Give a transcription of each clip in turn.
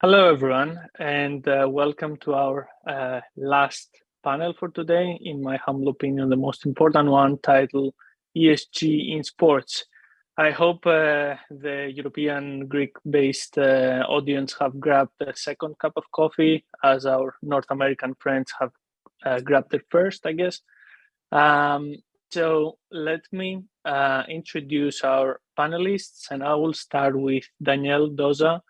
Hello, everyone, and welcome to our last panel for today. In my humble opinion, the most important one, titled ESG in Sports. I hope the European Greek-based audience have grabbed a second cup of coffee, as our North American friends have grabbed it first, I guess. So let me introduce our panelists, and I will start with Danielle Doza,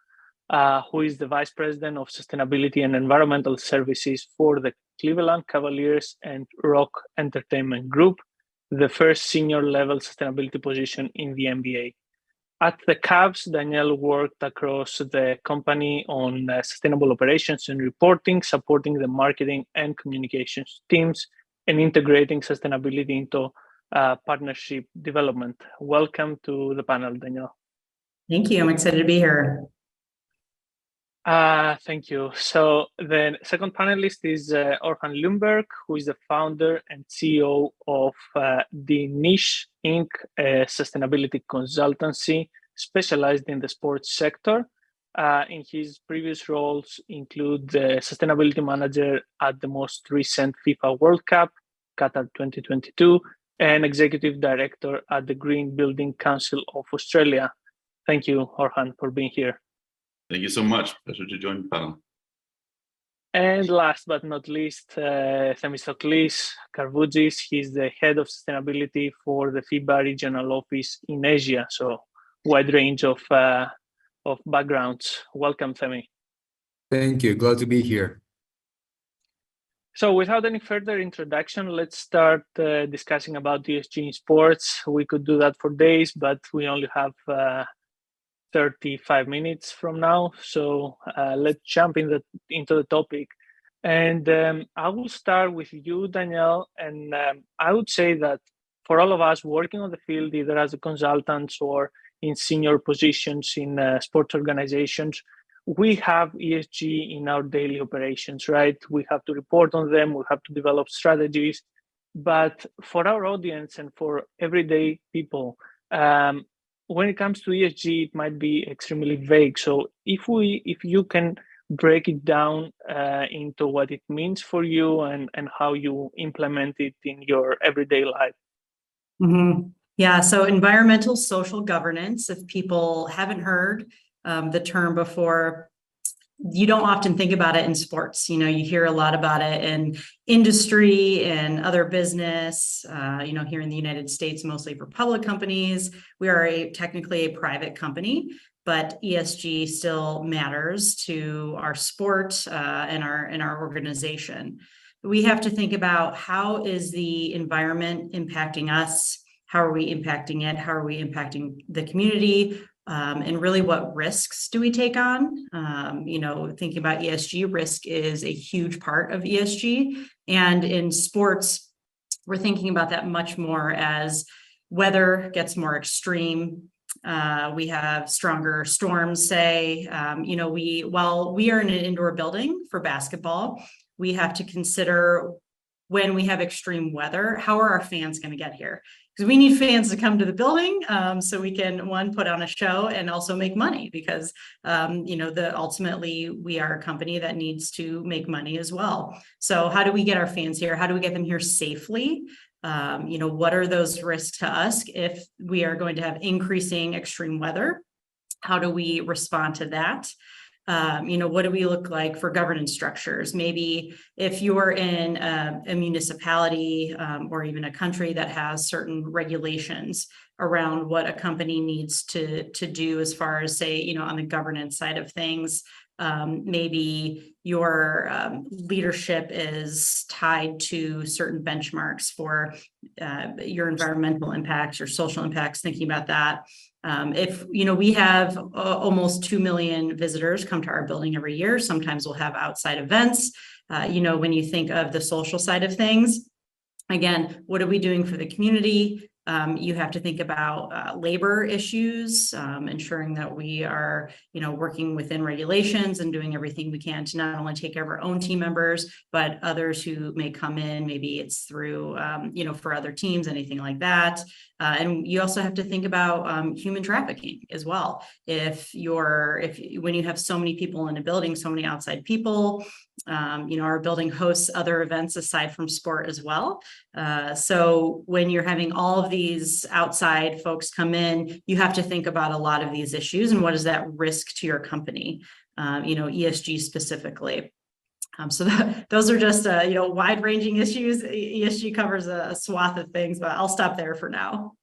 who is the Vice President of Sustainability and Environmental Services for the Cleveland Cavaliers and Rock Entertainment Group, the first senior-level sustainability position in the NBA. At the Cavs, Danielle worked across the company on sustainable operations and reporting, supporting the marketing and communications teams, and integrating sustainability into partnership development. Welcome to the panel, Danielle. Thank you. I'm excited to be here. Thank you. So the second panelist is Orjan Lundberg, who is the founder and CEO of the Niche Inc., a sustainability consultancy specialized in the sports sector. In his previous roles include the sustainability manager at the most recent FIFA World Cup, Qatar 2022, and executive director at the Green Building Council of Australia. Thank you, Orjan, for being here. Thank you so much. Pleasure to join the panel. And last but not least, Themistocles Karvountzis. He's the head of sustainability for the FIBA regional office in Asia. So wide range of backgrounds. Welcome, Themi. Thank you. Glad to be here. So without any further introduction, let's start discussing about ESG in sports. We could do that for days, but we only have 35 minutes from now. So let's jump into the topic. And I will start with you, Danielle. And I would say that for all of us working on the field, either as a consultants or in senior positions in sports organizations, we have ESG in our daily operations, right? We have to report on them. We have to develop strategies. But for our audience and for everyday people, when it comes to ESG, it might be extremely vague. So if you can break it down into what it means for you and how you implement it in your everyday life. Mm-hmm. Yeah, so environmental social governance, if people haven't heard the term before, you don't often think about it in sports. You hear a lot about it in industry and other business, here in the United States, mostly for public companies. We are technically a private company, but ESG still matters to our sport and our organization. We have to think about how is the environment impacting us? How are we impacting it? How are we impacting the community? And really, what risks do we take on? Thinking about ESG, risk is a huge part of ESG. And in sports, we're thinking about that much more as weather gets more extreme. We have stronger storms, say. While we are in an indoor building for basketball, we have to consider when we have extreme weather, how are our fans going to get here? Because we need fans to come to the building so we can, one, put on a show and also make money because, ultimately we are a company that needs to make money as well. So how do we get our fans here? How do we get them here safely? What are those risks to us if we are going to have increasing extreme weather? How do we respond to that? What do we look like for governance structures? Maybe if you're in a municipality or even a country that has certain regulations around what a company needs to do as far as, say, on the governance side of things, maybe your leadership is tied to certain benchmarks for your environmental impacts, your social impacts, thinking about that. If we have almost 2 million visitors come to our building every year, sometimes we'll have outside events. When you think of the social side of things, again, what are we doing for the community? You have to think about labor issues, ensuring that we are, working within regulations and doing everything we can to not only take care of our own team members, but others who may come in. Maybe it's through, for other teams, anything like that. And you also have to think about human trafficking as well. When you have so many people in a building, so many outside people, our building hosts other events aside from sport as well. So when you're having all of these outside folks come in, you have to think about a lot of these issues and what is that risk to your company, ESG specifically. So those are just, wide-ranging issues. ESG covers a swath of things, but I'll stop there for now.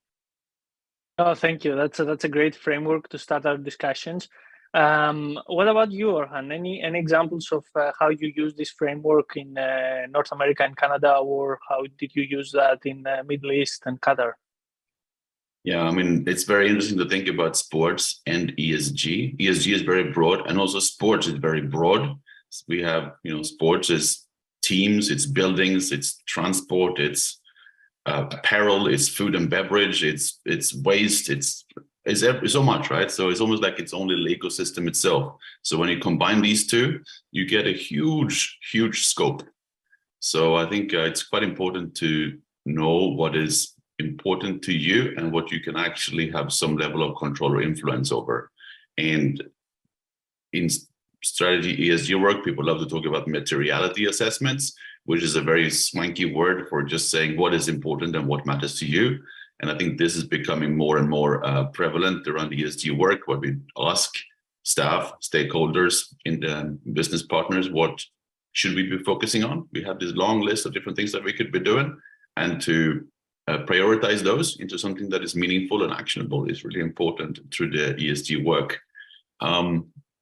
Oh, thank you. That's a great framework to start our discussions. What about you, Orjan? Any examples of how you use this framework in North America and Canada, or how did you use that in the Middle East and Qatar? Yeah, I mean, it's very interesting to think about sports and ESG. ESG is very broad, and also sports is very broad. We have, sports is teams, it's buildings, it's transport, it's apparel, it's food and beverage, it's waste, it's so much, right? So it's almost like its own little ecosystem itself. So when you combine these two, you get a huge scope. So I think it's quite important to know what is important to you and what you can actually have some level of control or influence over. And in strategy ESG work, people love to talk about materiality assessments, which is a very swanky word for just saying what is important and what matters to you. And I think this is becoming more and more prevalent around ESG work, where we ask staff, stakeholders, and business partners, what should we be focusing on? We have this long list of different things that we could be doing, and to prioritize those into something that is meaningful and actionable is really important through the ESG work.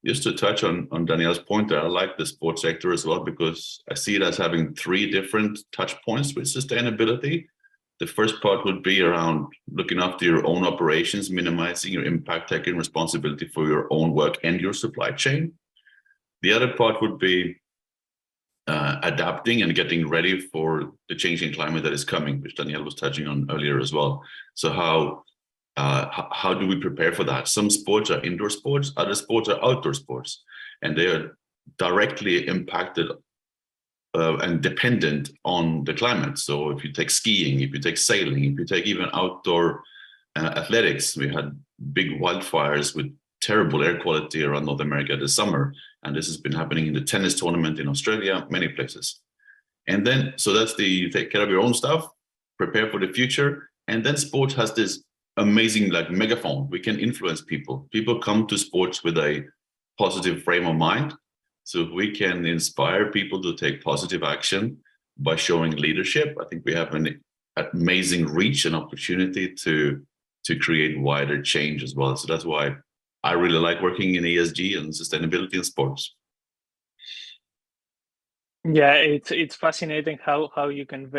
Just to touch on Danielle's point there, I like the sports sector as well, because I see it as having 3 different touch points with sustainability. The first part would be around looking after your own operations, minimizing your impact, taking responsibility for your own work and your supply chain. The other part would be adapting and getting ready for the changing climate that is coming, which Danielle was touching on earlier as well. So how do we prepare for that? Some sports are indoor sports, other sports are outdoor sports, and they are directly impacted and dependent on the climate. So if you take skiing, if you take sailing, if you take even outdoor athletics, we had big wildfires with terrible air quality around North America this summer. And this has been happening in the tennis tournament in Australia, many places. And then, so that's you take care of your own stuff, prepare for the future. And then sports has this amazing megaphone. We can influence people. People come to sports with a positive frame of mind. So if we can inspire people to take positive action by showing leadership, I think we have an amazing reach and opportunity to create wider change as well. So that's why I really like working in ESG and sustainability in sports. Yeah, it's fascinating how you can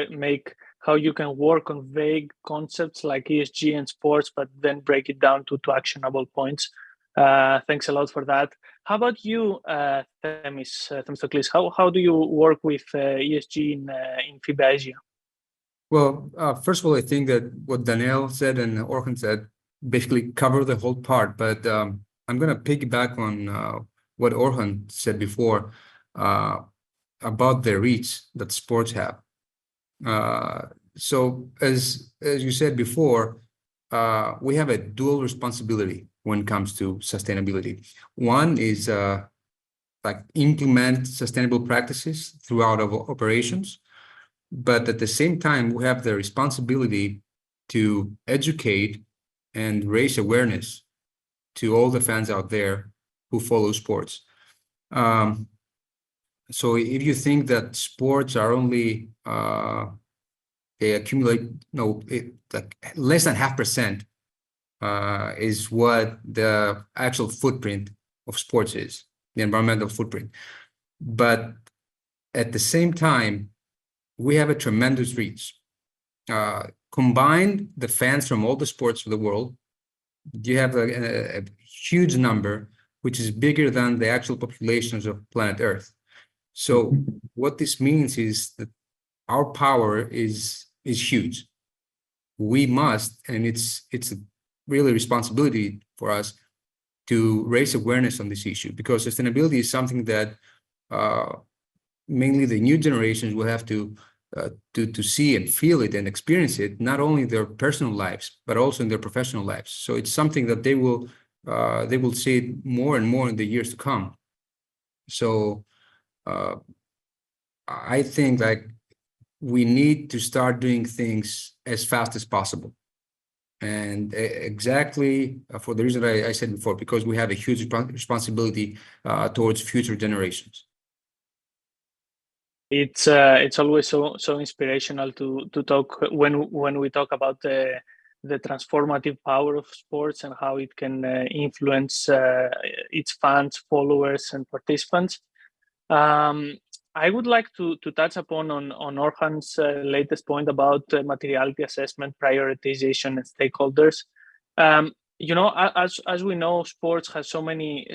work on vague concepts like ESG and sports, but then break it down to actionable points. Thanks a lot for that. How about you, Themistocles? How do you work with ESG in FIBA Asia? Well, first of all, I think that what Danielle said and Orjan said basically cover the whole part, but I'm going to piggyback on what Orjan said before about the reach that sports have. So as you said before, we have a dual responsibility when it comes to sustainability. One is implement sustainable practices throughout our operations, but at the same time, we have the responsibility to educate and raise awareness to all the fans out there who follow sports. So if you think that sports are only they accumulate less than 0.5% is what the actual footprint of sports is, the environmental footprint. But at the same time, we have a tremendous reach. Combine the fans from all the sports of the world, you have a huge number, which is bigger than the actual populations of planet Earth. So what this means is that our power is huge. we must, and it's a really responsibility for us to raise awareness on this issue, because sustainability is something that mainly the new generations will have to see and feel it and experience it, not only in their personal lives, but also in their professional lives. So it's something that they will see it more and more in the years to come. So I think like we need to start doing things as fast as possible. And exactly for the reason I said before, because we have a huge responsibility towards future generations. It's always so inspirational to talk when we talk about the transformative power of sports and how it can influence its fans, followers, and participants. I would like to touch upon on Orjan's latest point about materiality assessment, prioritization, and stakeholders. As we know, sports has so many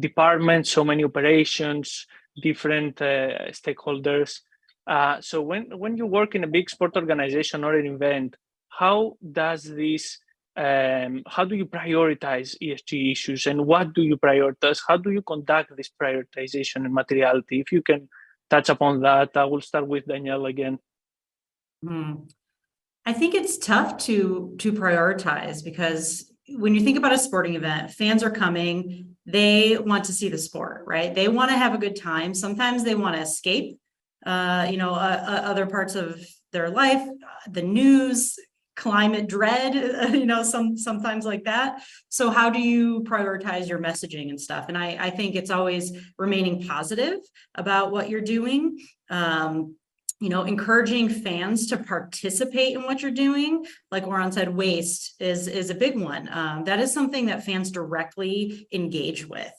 departments, so many operations, different stakeholders. So when you work in a big sport organization or an event, how does this? How do you prioritize ESG issues, and what do you prioritize? How do you conduct this prioritization and materiality? If you can touch upon that, I will start with Danielle again. I think it's tough to prioritize, because when you think about a sporting event, fans are coming, they want to see the sport, right? They want to have a good time. Sometimes they want to escape, other parts of their life, the news, climate dread, sometimes like that. So how do you prioritize your messaging and stuff? And I think it's always remaining positive about what you're doing. Encouraging fans to participate in what you're doing, like Orjan said, waste is a big one. That is something that fans directly engage with.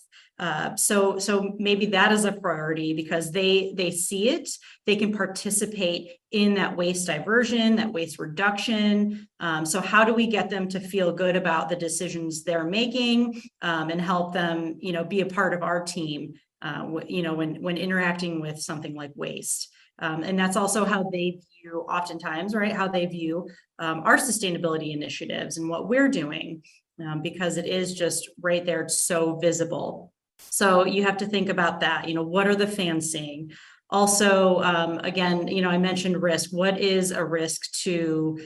So maybe that is a priority, because they see it, they can participate in that waste diversion, that waste reduction. So how do we get them to feel good about the decisions they're making, and help them, be a part of our team, when interacting with something like waste. And that's also how they view, oftentimes, right, how they view our sustainability initiatives and what we're doing, because it is just right there, it's so visible. So you have to think about that. What are the fans seeing? Also, again, I mentioned risk. What is a risk to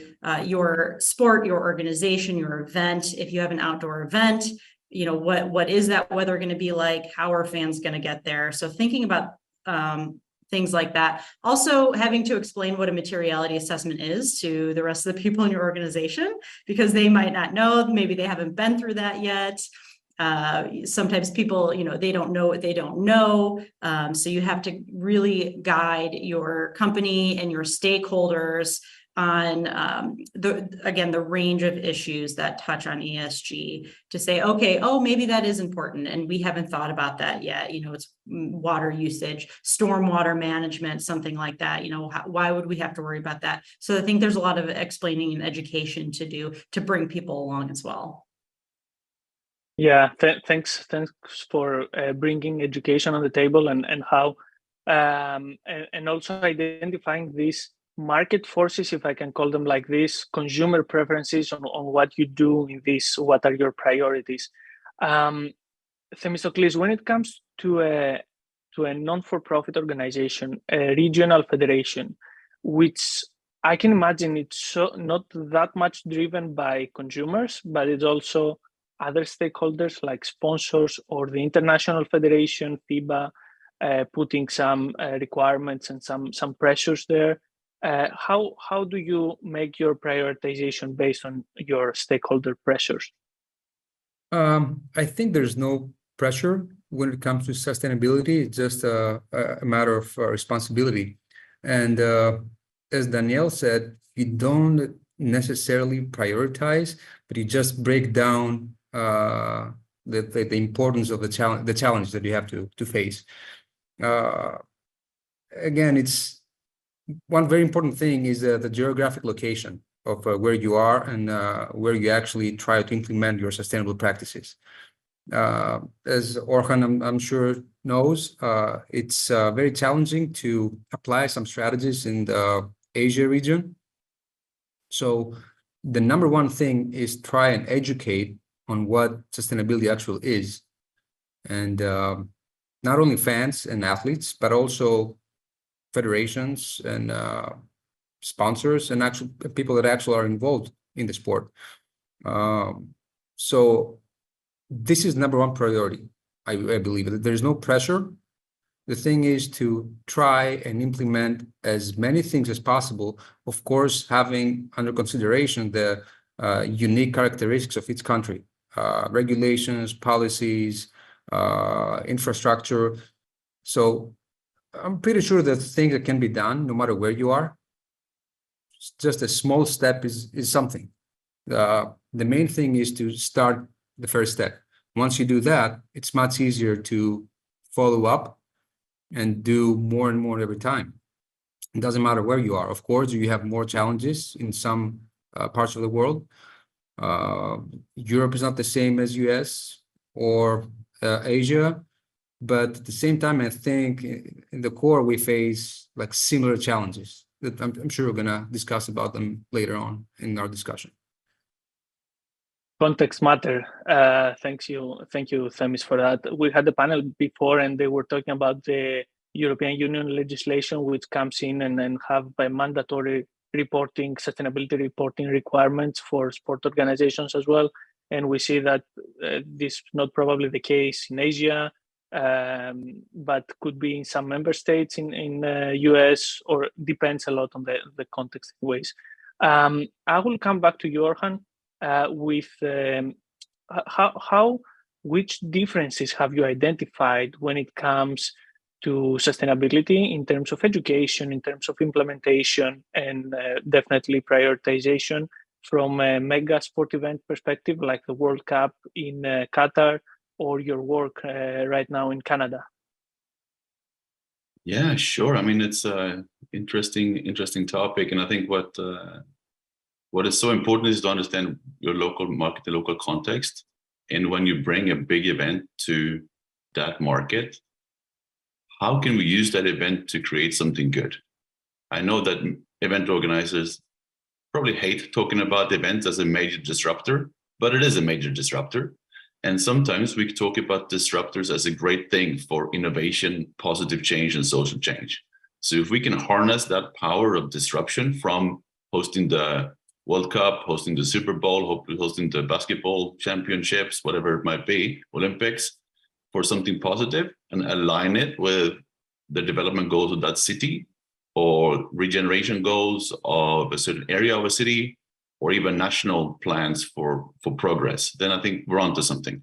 your sport, your organization, your event? If you have an outdoor event, what is that weather going to be like? How are fans going to get there? So thinking about things like that. Also having to explain what a materiality assessment is to the rest of the people in your organization, because they might not know, maybe they haven't been through that yet. Sometimes people, they don't know what they don't know. So you have to really guide your company and your stakeholders on the range of issues that touch on ESG, to say, okay, maybe that is important, and we haven't thought about that yet. It's water usage, stormwater management, something like that. Why would we have to worry about that? So I think there's a lot of explaining and education to do to bring people along as well. Yeah, thanks for bringing education on the table, and how and also identifying these market forces, if I can call them like this, consumer preferences on what you do in this, what are your priorities. Themistocles, when it comes to a non-for-profit organization, a regional federation, which I can imagine it's not that much driven by consumers, but it's also other stakeholders like sponsors or the International Federation, FIBA, putting some requirements and some pressures there. How do you make your prioritization based on your stakeholder pressures? I think there's no pressure when it comes to sustainability. It's just a matter of responsibility. And as Danielle said, you don't necessarily prioritize, but you just break down the importance of the challenge that you have to face. Again, it's one very important thing is the geographic location of where you are and where you actually try to implement your sustainable practices. As Orjan, I'm sure, knows, it's very challenging to apply some strategies in the Asia region, So the number one thing is try and educate on what sustainability actually is. And not only fans and athletes, but also federations and sponsors and actual people that actually are involved in the sport. So this is number one priority. I believe that there's no pressure. The thing is to try and implement as many things as possible, of course, having under consideration the unique characteristics of each country, regulations, policies, infrastructure. So I'm pretty sure that things that can be done no matter where you are. Just a small step is something. The main thing is to start the first step. Once you do that, it's much easier to follow up and do more and more every time. It doesn't matter where you are. Of course, you have more challenges in some parts of the world. Europe is not the same as US or Asia, but at the same time, I think in the core, we face like similar challenges that I'm sure we're gonna discuss about them later on in our discussion. Context matter. Thank you, Themis, for that. We had the panel before, and they were talking about the European Union legislation, which comes in and then have by mandatory reporting, sustainability reporting requirements for sport organizations as well. And we see that this is not probably the case in Asia, but could be in some member states in US, or depends a lot on the context ways. I will come back to you, Orjan. With which differences have you identified when it comes to sustainability in terms of education, in terms of implementation, and definitely prioritization from a mega sport event perspective, like the World Cup in Qatar, or your work right now in Canada? Yeah, sure. I mean, it's an interesting topic, and I think what is so important is to understand your local market, the local context. And when you bring a big event to that market, how can we use that event to create something good? I know that event organizers probably hate talking about events as a major disruptor, but it is a major disruptor. And sometimes we talk about disruptors as a great thing for innovation, positive change, and social change. So if we can harness that power of disruption from hosting the World Cup, hosting the Super Bowl, hosting the basketball championships, whatever it might be, Olympics, for something positive, and align it with the development goals of that city, or regeneration goals of a certain area of a city, or even national plans for progress, then I think we're onto something.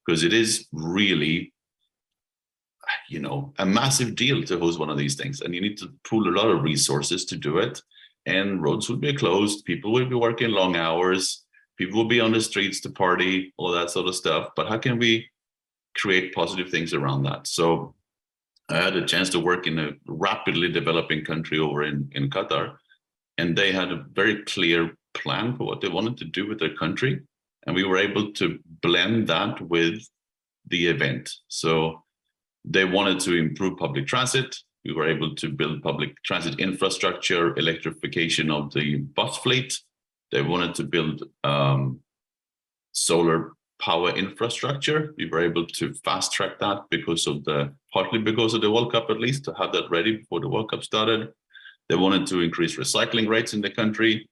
Because it is really, a massive deal to host one of these things, and you need to pool a lot of resources to do it. And roads will be closed, people will be working long hours, people will be on the streets to party, all that sort of stuff. But how can we create positive things around that? So I had a chance to work in a rapidly developing country over in Qatar, and they had a very clear plan for what they wanted to do with their country. And we were able to blend that with the event. So they wanted to improve public transit. We were able to build public transit infrastructure, electrification of the bus fleet. They wanted to build solar power infrastructure. We were able to fast track that partly because of the World Cup, at least, to have that ready before the World Cup started. They wanted to increase recycling rates in the country.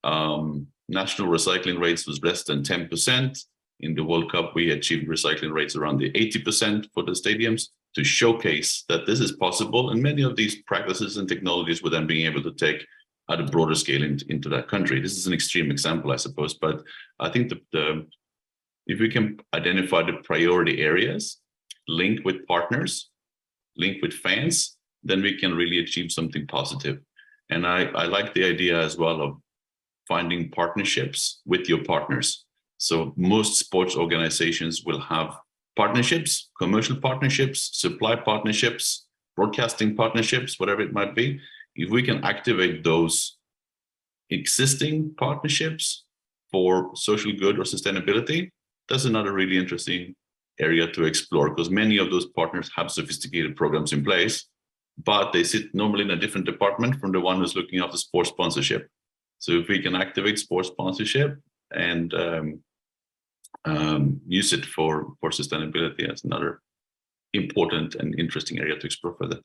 National recycling rates was less than 10%. In the World Cup, we achieved recycling rates around the 80% for the stadiums, to showcase that this is possible. And many of these practices and technologies were then being able to take at a broader scale into that country. This is an extreme example, I suppose, but I think if we can identify the priority areas, link with partners, link with fans, then we can really achieve something positive. And I like the idea as well of finding partnerships with your partners. So most sports organizations will have partnerships, commercial partnerships, supply partnerships, broadcasting partnerships, whatever it might be. If we can activate those existing partnerships for social good or sustainability, that's another really interesting area to explore, because many of those partners have sophisticated programs in place, but they sit normally in a different department from the one who's looking after sports sponsorship. So if we can activate sports sponsorship and use it for sustainability as another important and interesting area to explore further.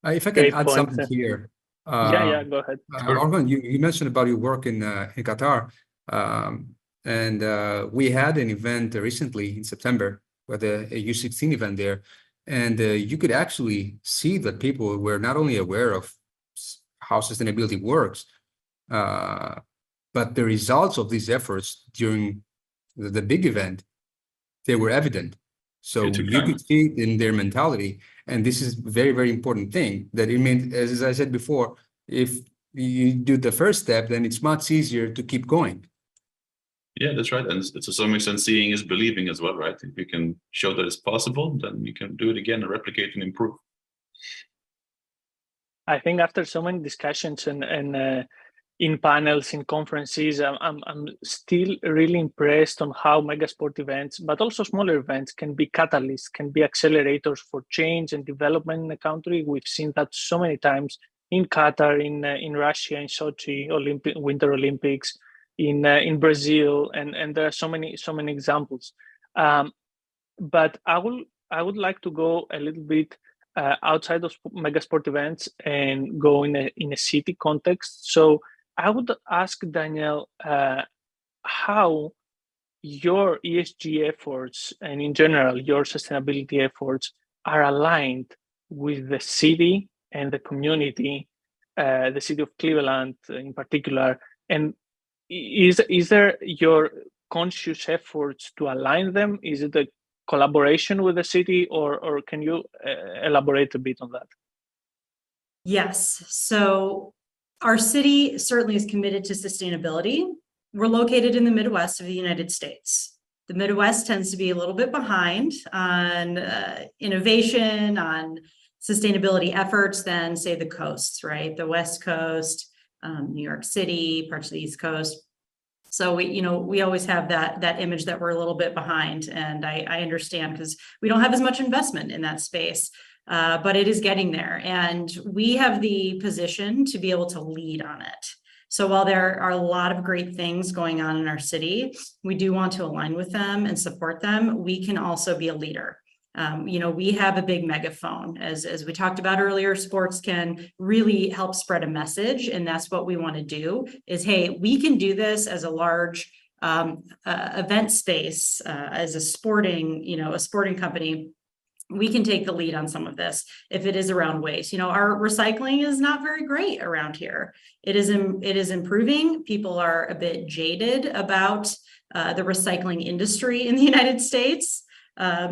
If I can Great add point. something here. Yeah, go ahead. Sure. Orjan, you mentioned about your work in Qatar, and we had an event recently in September with a U16 event there, and you could actually see that people were not only aware of how sustainability works, but the results of these efforts during the big event, they were evident. So you could see it in their mentality. And this is a very, very important thing that it means, as I said before, if you do the first step, then it's much easier to keep going. Yeah, that's right. And to some extent, seeing is believing as well, right? If you can show that it's possible, then you can do it again and replicate and improve. I think after so many discussions and in panels, in conferences, I'm still really impressed on how mega sport events, but also smaller events, can be catalysts, can be accelerators for change and development in a country. We've seen that so many times in Qatar, in Russia, in Sochi, Winter Olympics, in Brazil, and there are so many examples. But I would like to go a little bit outside of mega sport events and go in a city context. So I would ask Danielle how your ESG efforts and in general your sustainability efforts are aligned with the city and the community, the city of Cleveland in particular, and is there your conscious efforts to align them? Is it a collaboration with the city, or can you elaborate a bit on that? Yes. So our city certainly is committed to sustainability. We're located in the Midwest of the United States. The Midwest tends to be a little bit behind on innovation, on sustainability efforts than, say, the coasts, right? The West Coast, New York City, parts of the East Coast. So we always have that image that we're a little bit behind, and I understand because we don't have as much investment in that space. But it is getting there, and we have the position to be able to lead on it. So while there are a lot of great things going on in our city, we do want to align with them and support them. We can also be a leader. We have a big megaphone. As we talked about earlier, sports can really help spread a message, and that's what we want to do is, hey, we can do this as a large event space, as a sporting company. We can take the lead on some of this if it is around waste. Our recycling is not very great around here. It is improving. People are a bit jaded about the recycling industry in the United States.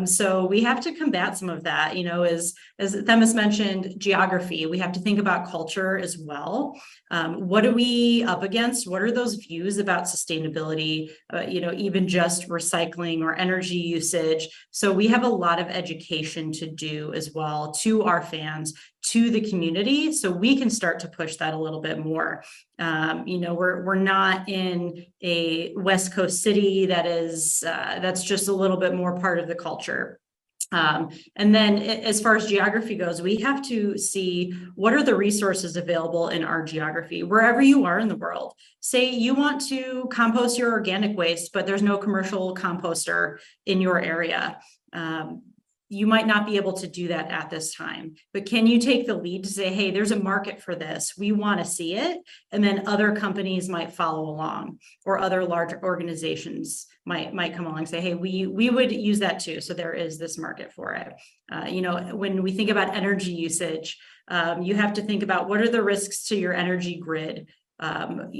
So we have to combat some of that, as Themis mentioned, geography. We have to think about culture as well. What are we up against? What are those views about sustainability, even just recycling or energy usage? So we have a lot of education to do as well to our fans, to the community, so we can start to push that a little bit more. We're not in a West Coast city that's just a little bit more part of the culture. And then as far as geography goes, we have to see what are the resources available in our geography, wherever you are in the world. Say you want to compost your organic waste, but there's no commercial composter in your area. You might not be able to do that at this time, but can you take the lead to say, hey, there's a market for this, we want to see it, and then other companies might follow along, or other large organizations might come along and say, hey, we would use that too, so there is this market for it. When we think about energy usage, you have to think about what are the risks to your energy grid.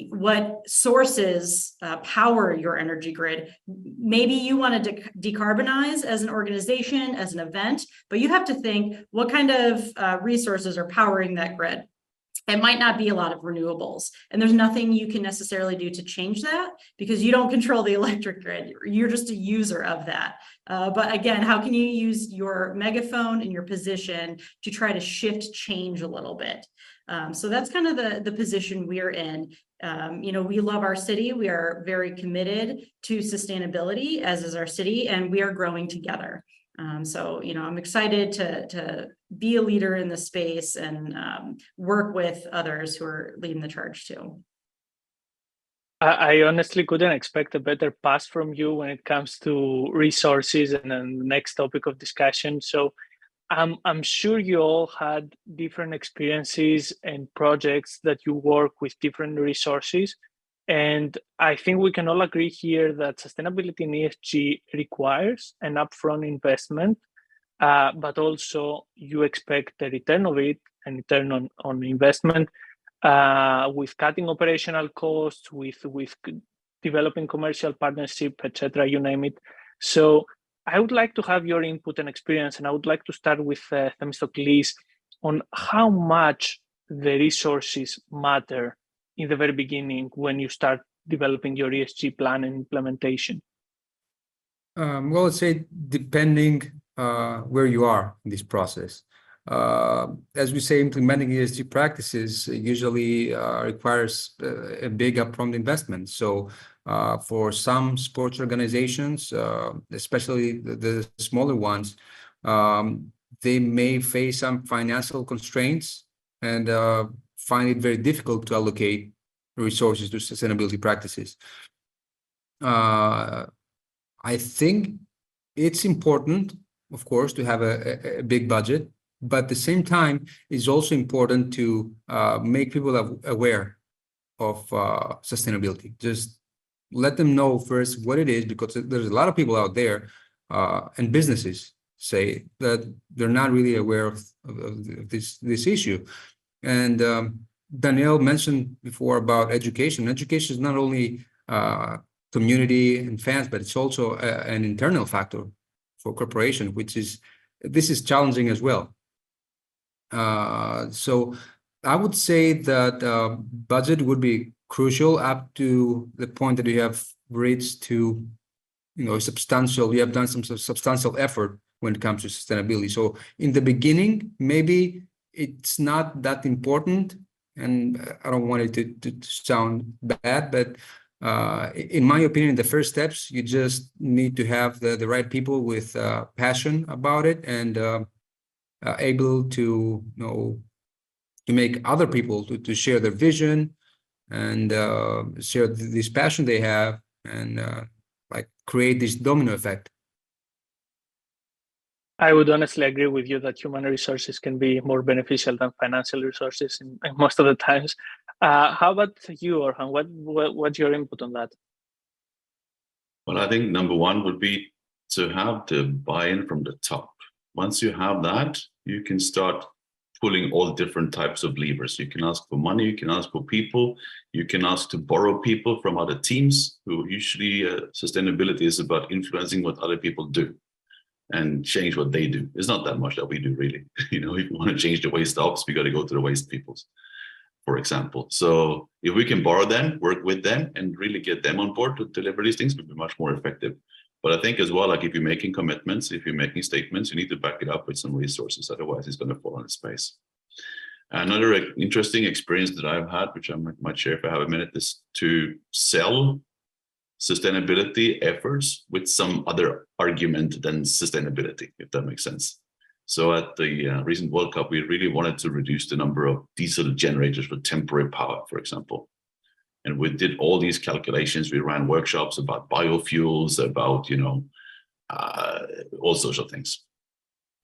What sources power your energy grid. Maybe you want to decarbonize as an organization, as an event, but you have to think what kind of resources are powering that grid. It might not be a lot of renewables, and there's nothing you can necessarily do to change that because you don't control the electric grid. You're just a user of that. But again, how can you use your megaphone and your position to try to shift change a little bit? So that's kind of the position we're in. We love our city. We are very committed to sustainability, as is our city, and we are growing together. So I'm excited to be a leader in the space and work with others who are leading the charge too. I honestly couldn't expect a better pass from you when it comes to resources and then the next topic of discussion. So I'm sure you all had different experiences and projects that you work with different resources. And I think we can all agree here that sustainability in ESG requires an upfront investment, but also you expect a return of it, a return on investment, with cutting operational costs, with developing commercial partnership, etc. You name it. So I would like to have your input and experience, and I would like to start with Themistocles on how much the resources matter in the very beginning when you start developing your ESG plan and implementation. Well, let's say depending where you are in this process. As we say, implementing ESG practices usually requires a big upfront investment. So for some sports organizations, especially the smaller ones, they may face some financial constraints and find it very difficult to allocate resources to sustainability practices. I think it's important, of course, to have a big budget, but at the same time, it's also important to make people aware of sustainability. Just let them know first what it is, because there's a lot of people out there and businesses say that they're not really aware of this issue. And Danielle mentioned before about education. Education is not only community and fans, but it's also an internal factor for corporation, this is challenging as well. So I would say that budget would be crucial up to the point that you have reached to, you have done some substantial effort when it comes to sustainability. So in the beginning, maybe it's not that important, and I don't want it to sound bad, but in my opinion, the first steps, you just need to have the right people with passion about it and able to to make other people to share their vision and share this passion they have, and like create this domino effect. I would honestly agree with you that human resources can be more beneficial than financial resources in most of the times. How about you, Orjan? What's your input on that? Well, I think number one would be to have the buy-in from the top. Once you have that, you can start pulling all different types of levers. You can ask for money, you can ask for people, you can ask to borrow people from other teams, who usually sustainability is about influencing what other people do and change what they do. It's not that much that we do, really. If you want to change the waste ops, we got to go to the waste peoples, for example. So if we can borrow them, work with them, and really get them on board to deliver these things, we'll be much more effective. But I think as well, like if you're making commitments, if you're making statements, you need to back it up with some resources. Otherwise, it's going to fall on its face. Another interesting experience that I've had, which I might share if I have a minute, is to sell sustainability efforts with some other argument than sustainability, if that makes sense. So at the recent World Cup, we really wanted to reduce the number of diesel generators for temporary power, for example. And we did all these calculations. We ran workshops about biofuels, about, all sorts of things.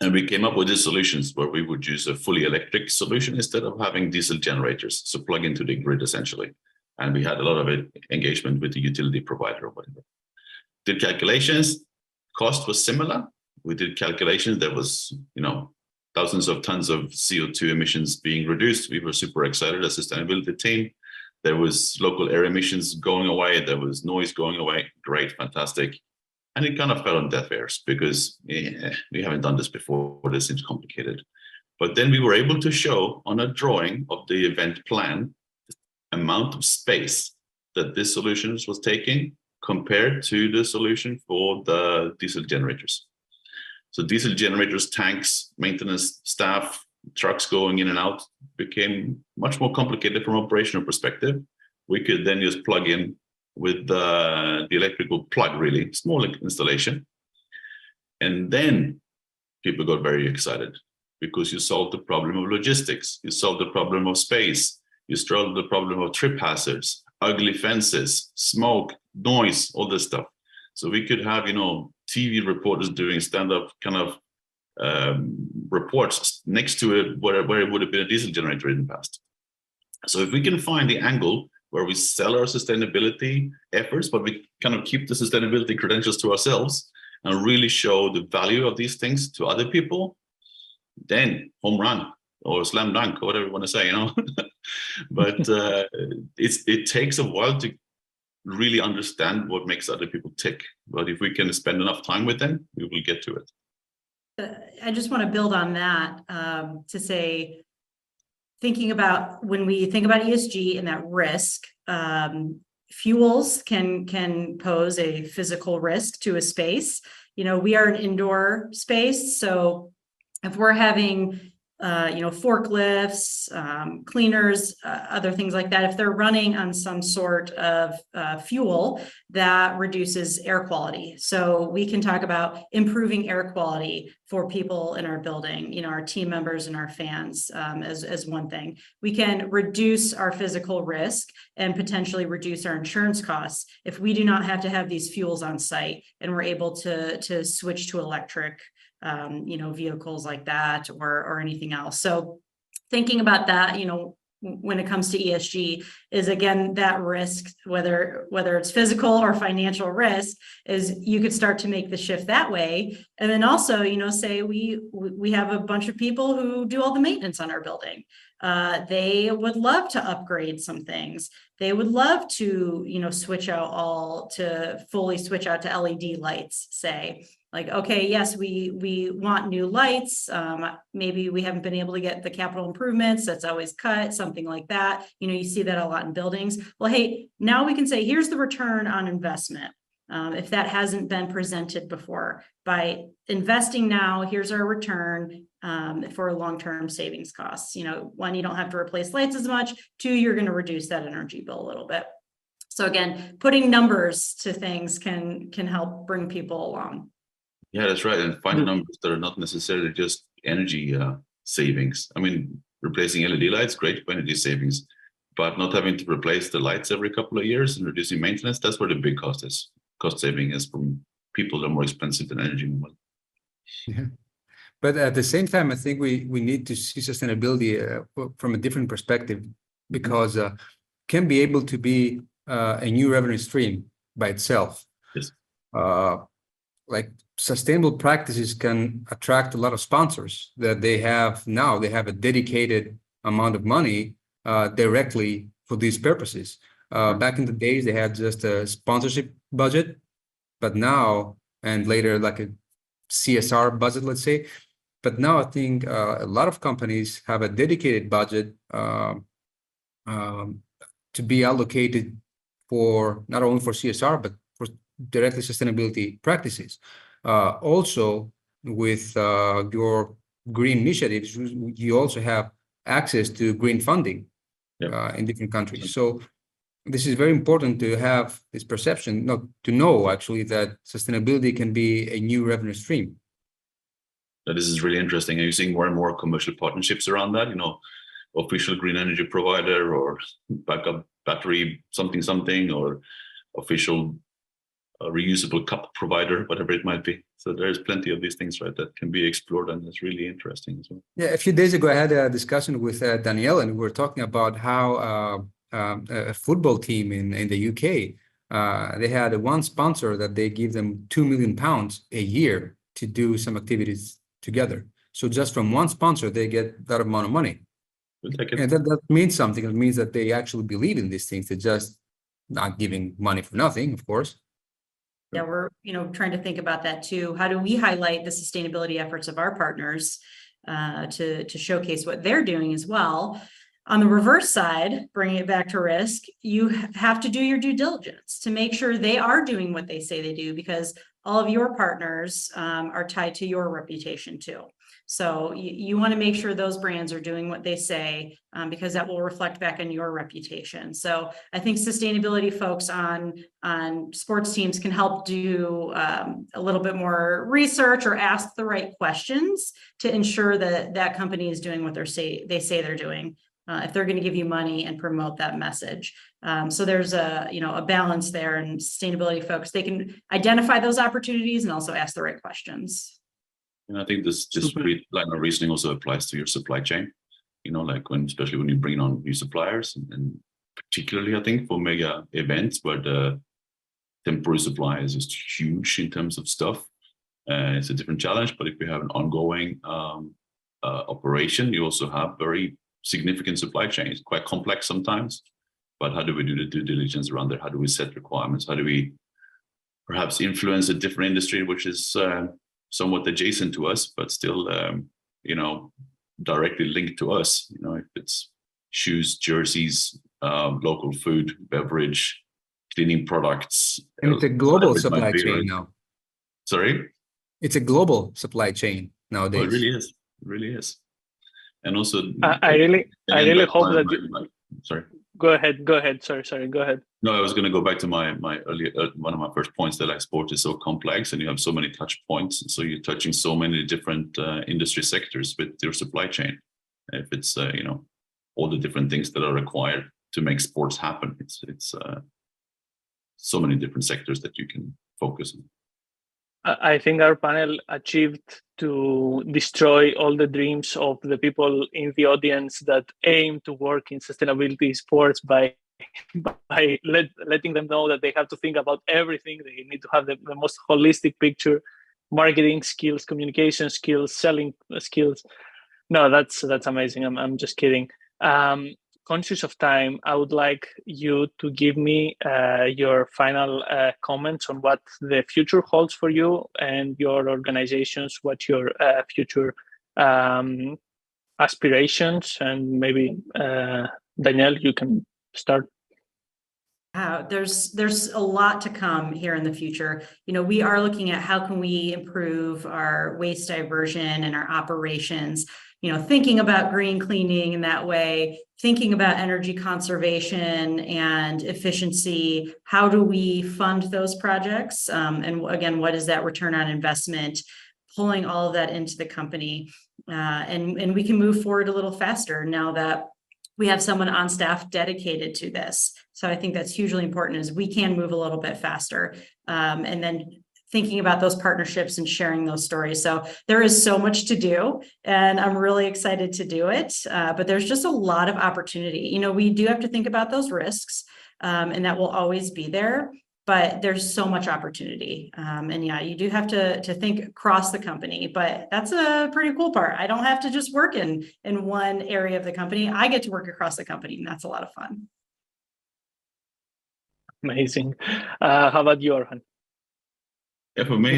And we came up with these solutions where we would use a fully electric solution instead of having diesel generators, so plug into the grid essentially. And we had a lot of engagement with the utility provider or whatever. Did calculations, cost was similar. We did calculations, there was, thousands of tons of CO2 emissions being reduced. We were super excited as a sustainability team. There was local air emissions going away. There was noise going away. Great, fantastic. And it kind of fell on deaf ears because we haven't done this before. This seems complicated. But then we were able to show on a drawing of the event plan the amount of space that this solution was taking compared to the solution for the diesel generators. So diesel generators, tanks, maintenance staff, trucks going in and out became much more complicated from an operational perspective. We could then just plug in with the electrical plug, really small installation. And then people got very excited because you solved the problem of logistics, you solved the problem of space, you solved the problem of trip hazards. ugly fences, smoke, noise, all this stuff. So we could have, TV reporters doing stand-up kind of reports next to it where it would have been a diesel generator in the past. So if we can find the angle where we sell our sustainability efforts, but we kind of keep the sustainability credentials to ourselves and really show the value of these things to other people, then home run or slam dunk or whatever you want to say, But it takes a while to really understand what makes other people tick. But if we can spend enough time with them, we will get to it. I just want to build on that to say, thinking about when we think about ESG and that risk, fuels can pose a physical risk to a space. We are an indoor space, so if we're having forklifts, cleaners, other things like that, if they're running on some sort of fuel, that reduces air quality. So we can talk about improving air quality for people in our building, our team members and our fans, as one thing. We can reduce our physical risk and potentially reduce our insurance costs if we do not have to have these fuels on site and we're able to switch to electric vehicles like that or anything else. So thinking about that, when it comes to ESG is, again, that risk, whether it's physical or financial risk, is you could start to make the shift that way. And then also, say we have a bunch of people who do all the maintenance on our building. They would love to upgrade some things. They would love to, fully switch out to LED lights, say. Like, okay, yes, we want new lights. Maybe we haven't been able to get the capital improvements. That's always cut, something like that. You see that a lot in buildings. Well, hey, now we can say, here's the return on investment. If that hasn't been presented before, by investing now, here's our return for long-term savings costs. One, you don't have to replace lights as much. Two, you're going to reduce that energy bill a little bit. So again, putting numbers to things can help bring people along. Yeah, that's right. And find numbers that are not necessarily just energy savings. I mean, replacing LED lights, great for energy savings, but not having to replace the lights every couple of years and reducing maintenance, that's where the big cost is. Cost saving is from people that are more expensive than energy. Yeah. But at the same time, I think we need to see sustainability from a different perspective, because can be able to be a new revenue stream by itself. Yes. Like sustainable practices can attract a lot of sponsors that they have now. They have a dedicated amount of money directly for these purposes. Back in the days, they had just a sponsorship budget, but now, and later like a CSR budget, let's say. But now I think a lot of companies have a dedicated budget to be allocated for not only for CSR, but for directly sustainability practices. Also, with your green initiatives, you also have access to green funding in different countries. So this is very important to have this perception, not to know actually that sustainability can be a new revenue stream. This is really interesting. Are you seeing more and more commercial partnerships around that? Official green energy provider or backup battery something, or official reusable cup provider, whatever it might be. So there's plenty of these things, right, that can be explored, and it's really interesting as well. Yeah, a few days ago, I had a discussion with Danielle, and we were talking about how a football team in the UK, they had one sponsor that they give them £2 million a year to do some activities together. So just from one sponsor, they get that amount of money. And that means something. It means that they actually believe in these things. They're just not giving money for nothing, of course. Yeah, we're trying to think about that too. How do we highlight the sustainability efforts of our partners to showcase what they're doing as well? On the reverse side, bringing it back to risk, you have to do your due diligence to make sure they are doing what they say they do, because all of your partners are tied to your reputation too. So you want to make sure those brands are doing what they say, because that will reflect back on your reputation. So I think sustainability folks on sports teams can help do a little bit more research or ask the right questions to ensure that that company is doing what they say they're doing. if they're going to give you money and promote that message. So there's a balance there, and sustainability folks, they can identify those opportunities and also ask the right questions. And I think this line of reasoning also applies to your supply chain. Like especially when you bring on new suppliers, and particularly I think for mega events where the temporary supply is just huge in terms of stuff. It's a different challenge, but if you have an ongoing operation, you also have very significant supply chains, quite complex sometimes. But how do we do the due diligence around there? How do we set requirements? How do we perhaps influence a different industry, which is somewhat adjacent to us, but still, directly linked to us? If it's shoes, jerseys, local food, beverage, cleaning products. And it's a global supply chain now. Sorry? It's a global supply chain nowadays. Oh, it really is. It really is. And also, I really hope that. Sorry. Go ahead. Sorry. Go ahead. No, I was going to go back to my earlier one of my first points, that like sport is so complex and you have so many touch points, so you're touching so many different industry sectors with your supply chain. If it's all the different things that are required to make sports happen, it's so many different sectors that you can focus on. I think our panel achieved to destroy all the dreams of the people in the audience that aim to work in sustainability sports by letting them know that they have to think about everything. They need to have the most holistic picture: marketing skills, communication skills, selling skills. No, that's amazing. I'm just kidding. Conscious of time, I would like you to give me your final comments on what the future holds for you and your organizations, what your future aspirations, and maybe Danielle, you can start. There's a lot to come here in the future. We are looking at how can we improve our waste diversion and our operations, thinking about green cleaning in that way, thinking about energy conservation and efficiency. How do we fund those projects? And again, what is that return on investment? Pulling all of that into the company. And we can move forward a little faster now that we have someone on staff dedicated to this. So I think that's hugely important, is we can move a little bit faster. And then thinking about those partnerships and sharing those stories. So there is so much to do, and I'm really excited to do it. But there's just a lot of opportunity. We do have to think about those risks, and that will always be there. But there's so much opportunity. And yeah, you do have to think across the company, but that's a pretty cool part. I don't have to just work in one area of the company. I get to work across the company, and that's a lot of fun. Amazing. How about you, Orjan? Yeah, for me,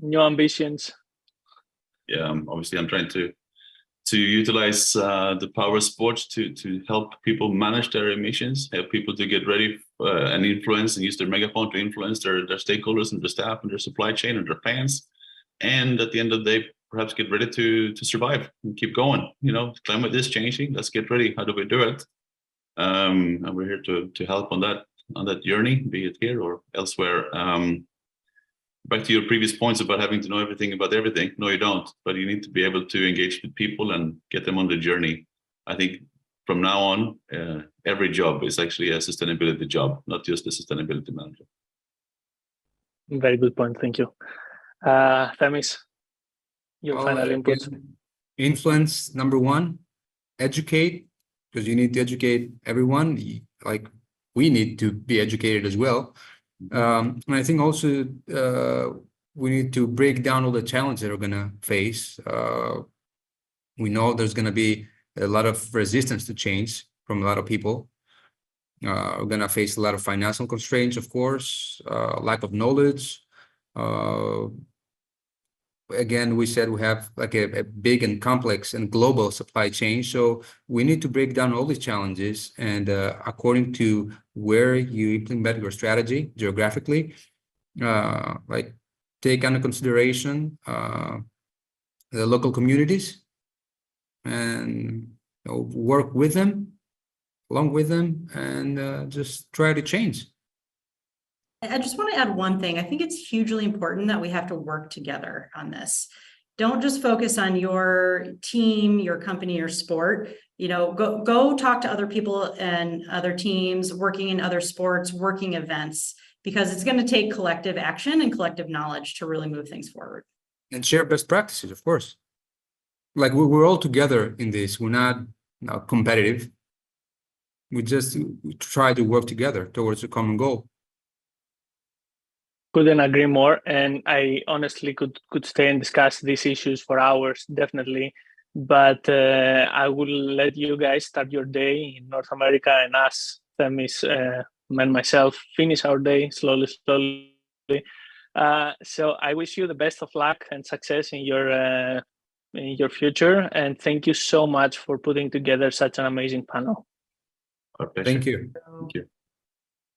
new ambitions. Yeah, obviously I'm trying to utilize the power of sports to help people manage their emissions, help people to get ready and influence and use their megaphone to influence their stakeholders and their staff and their supply chain and their fans. And at the end of the day, perhaps get ready to survive and keep going. Climate is changing. Let's get ready. How do we do it? And we're here to help on that journey, be it here or elsewhere. Back to your previous points about having to know everything about everything. No, you don't, but you need to be able to engage with people and get them on the journey. I think from now on, every job is actually a sustainability job, not just a sustainability manager. Very good point. Thank you. Themis, your final inputs. Influence, number one, educate, because you need to educate everyone. Like, we need to be educated as well. And I think also we need to break down all the challenges that we're going to face. We know there's going to be a lot of resistance to change from a lot of people. We're going to face a lot of financial constraints, of course, lack of knowledge. Again, we said we have like a big and complex and global supply chain. So we need to break down all these challenges, and according to where you implement your strategy geographically, like take under consideration the local communities and work with them, along with them, and just try to change. I just want to add one thing. I think it's hugely important that we have to work together on this. Don't just focus on your team, your company, your sport. go talk to other people and other teams working in other sports, working events, because it's going to take collective action and collective knowledge to really move things forward. And share best practices, of course. Like we're all together in this. We're not competitive. We just try to work together towards a common goal. Couldn't agree more. And I honestly could stay and discuss these issues for hours, definitely. But I will let you guys start your day in North America, and us, Themis, and myself, finish our day slowly. So I wish you the best of luck and success in your future. And thank you so much for putting together such an amazing panel. Our pleasure. Thank you. Thank you.